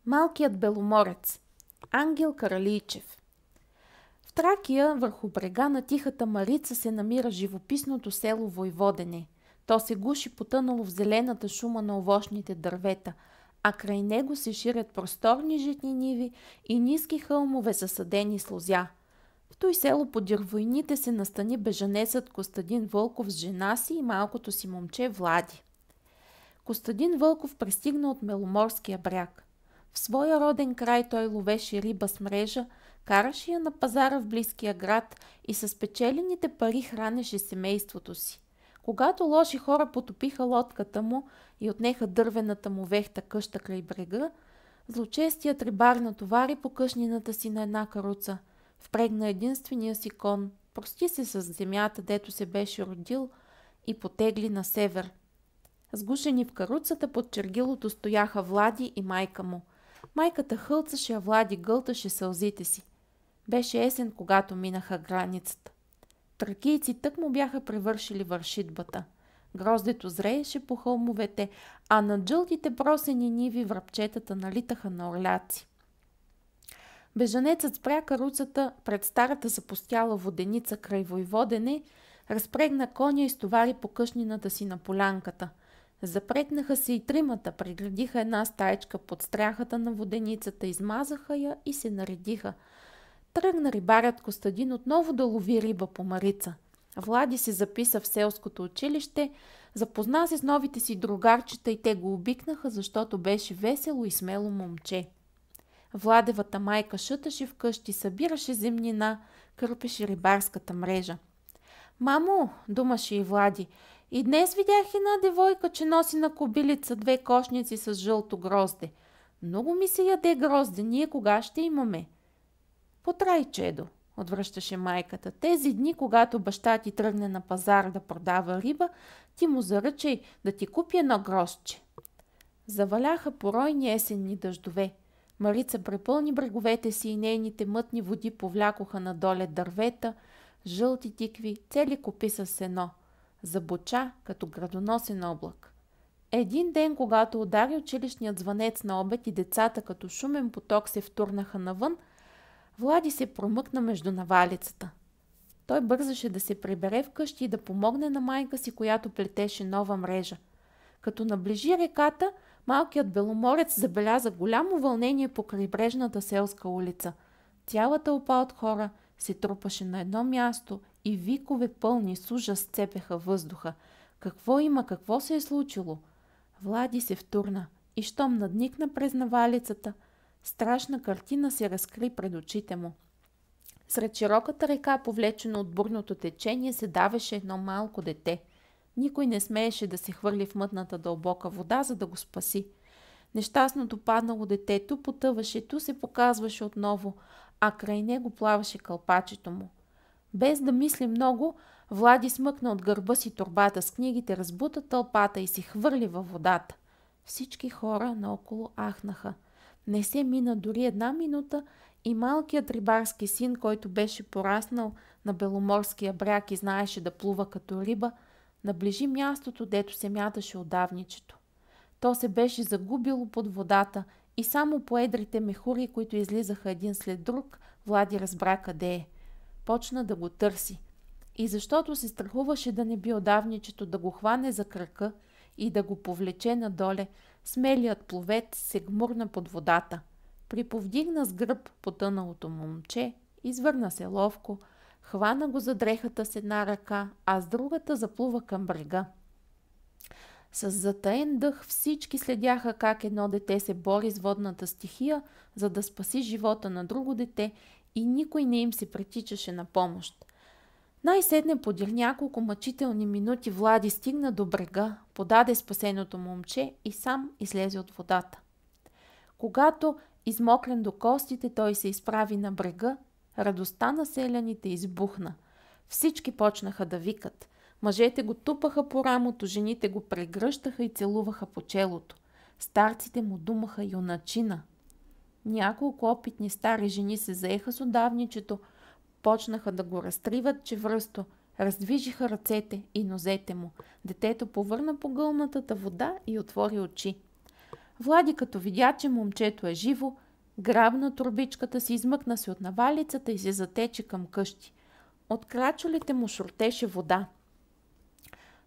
Малкият беломорец. Ангел Каралийчев. В Тракия, върху брега на Тихата Марица, се намира живописното село Войводене. То се гуши потънало в зелената шума на овощните дървета, а край него се ширят просторни житни ниви и ниски хълмове засадени с лозя. В той село подир войните се настани бежанецът Костадин Вълков с жена си и малкото си момче Влади. Костадин Вълков пристигна от Беломорския бряг. В своя роден край той ловеше риба с мрежа, караше я на пазара в близкия град и с печелените пари хранеше семейството си. Когато лоши хора потопиха лодката му и отнеха дървената му вехта къща край брега, злочестият рибар натовари покъшнината си на една каруца, впрегна единствения си кон, прости се с земята, дето се беше родил, и потегли на север. Сгушени в каруцата под чергилото стояха Влади и майка му. Майката хълцаше, а Влади гълташе сълзите си. Беше есен, когато минаха границата. Тракийци тък му бяха превършили вършитбата. Гроздето зрееше по хълмовете, а над жълтите просени ниви връбчетата налитаха на орляци. Бежанецът спря каруцата пред старата запустяла воденица край Войводене, разпрегна коня и стовари покъшнината си на полянката. Запретнаха се и тримата, преградиха една стаечка под стряхата на воденицата, измазаха я и се наредиха. Тръгна рибарят Костадин отново да лови риба по Марица. Влади се записа в селското училище, запозна се с новите си другарчета и те го обикнаха, защото беше весело и смело момче. Владевата майка шъташе вкъщи, събираше земнина, кърпеше рибарската мрежа. Мамо, думаше и Влади, и днес видях една девойка, че носи на кобилица 2 кошници с жълто грозде. Много ми се яде грозде, ние кога ще имаме? Потрай, чедо, отвръщаше майката. Тези дни, когато баща ти тръгне на пазар да продава риба, ти му заръчай да ти купи едно гроздче. Заваляха поройни есенни дъждове. Марица препълни бреговете си и нейните мътни води повлякоха надоле дървета, жълти тикви, цели копи с сено. Забоча като градоносен облак. Един ден, когато удари училищният звънец на обед и децата като шумен поток се втурнаха навън, Влади се промъкна между навалицата. Той бързаше да се прибере вкъщи и да помогне на майка си, която плетеше нова мрежа. Като наближи реката, малкият беломорец забеляза голямо вълнение по крайбрежната селска улица. Цялата опа от хора се трупаше на едно място и викове пълни с ужас цепеха въздуха. Какво има, какво се е случило? Влади се втурна и щом надникна през навалицата, страшна картина се разкри пред очите му. Сред широката река, повлечена от бурното течение, се давеше едно малко дете. Никой не смееше да се хвърли в мътната дълбока вода, за да го спаси. Нещастното паднало детето потъваше, ту се показваше отново, а край него плаваше кълпачето му. Без да мисли много, Влади смъкна от гърба си торбата с книгите, разбута тълпата и се хвърли във водата. Всички хора наоколо ахнаха. Не се мина дори една минута и малкият рибарски син, който беше пораснал на Беломорския бряг и знаеше да плува като риба, наближи мястото, дето се мяташе отдавничето. То се беше загубило под водата и само по едрите мехури, които излизаха един след друг, Влади разбра къде е. Почна да го търси. И защото се страхуваше да не би отдавничето да го хване за крака и да го повлече надоле, смелият пловец се гмурна под водата. Приповдигна с гръб потъналото момче, извърна се ловко, хвана го за дрехата с една ръка, а с другата заплува към брега. С затаен дъх всички следяха как едно дете се бори с водната стихия, за да спаси живота на друго дете и никой не им се притичаше на помощ. Най-сетне подир няколко мъчителни минути Влади стигна до брега, подаде спасеното момче и сам излезе от водата. Когато, измокрен до костите, той се изправи на брега, радостта на селяните избухна. Всички почнаха да викат. Мъжете го тупаха по рамото, жените го прегръщаха и целуваха по челото. Старците му думаха юначина. Няколко опитни стари жени се заеха с отдавничето, почнаха да го разтриват чевръсто, раздвижиха ръцете и нозете му. Детето повърна по гълнатата вода и отвори очи. Влади, като видя, че момчето е живо, грабна турбичката си, измъкна се от навалицата и се затече към къщи. От крачолите му шуртеше вода.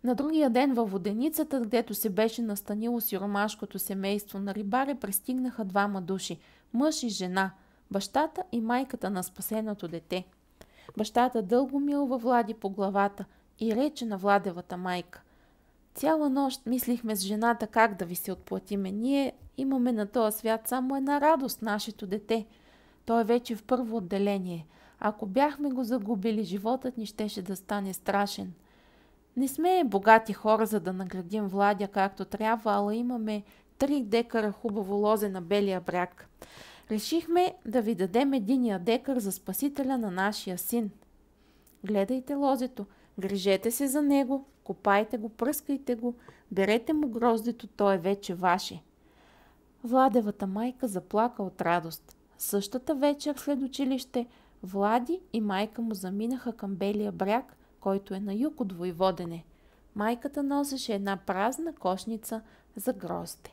На другия ден във воденицата, където се беше настанило сиромашкото семейство на рибари, пристигнаха двама души – мъж и жена, бащата и майката на спасеното дете. Бащата дълго милва Влади по главата и рече на Владевата майка: цяла нощ мислихме с жената как да ви се отплатиме. Ние имаме на този свят само една радост – нашето дете. Той е вече в първо отделение. Ако бяхме го загубили, животът ни щеше да стане страшен. Не сме богати хора, за да наградим Владя както трябва, ала имаме 3 декара хубаво лозе на Белия бряг. Решихме да ви дадем единия декар за спасителя на нашия син. Гледайте лозето, грижете се за него, копайте го, пръскайте го, берете му гроздето, то е вече ваше. Владевата майка заплака от радост. Същата вечер след училище Влади и майка му заминаха към Белия бряг, който е на юг от Войводене. Майката носеше една празна кошница за грозде.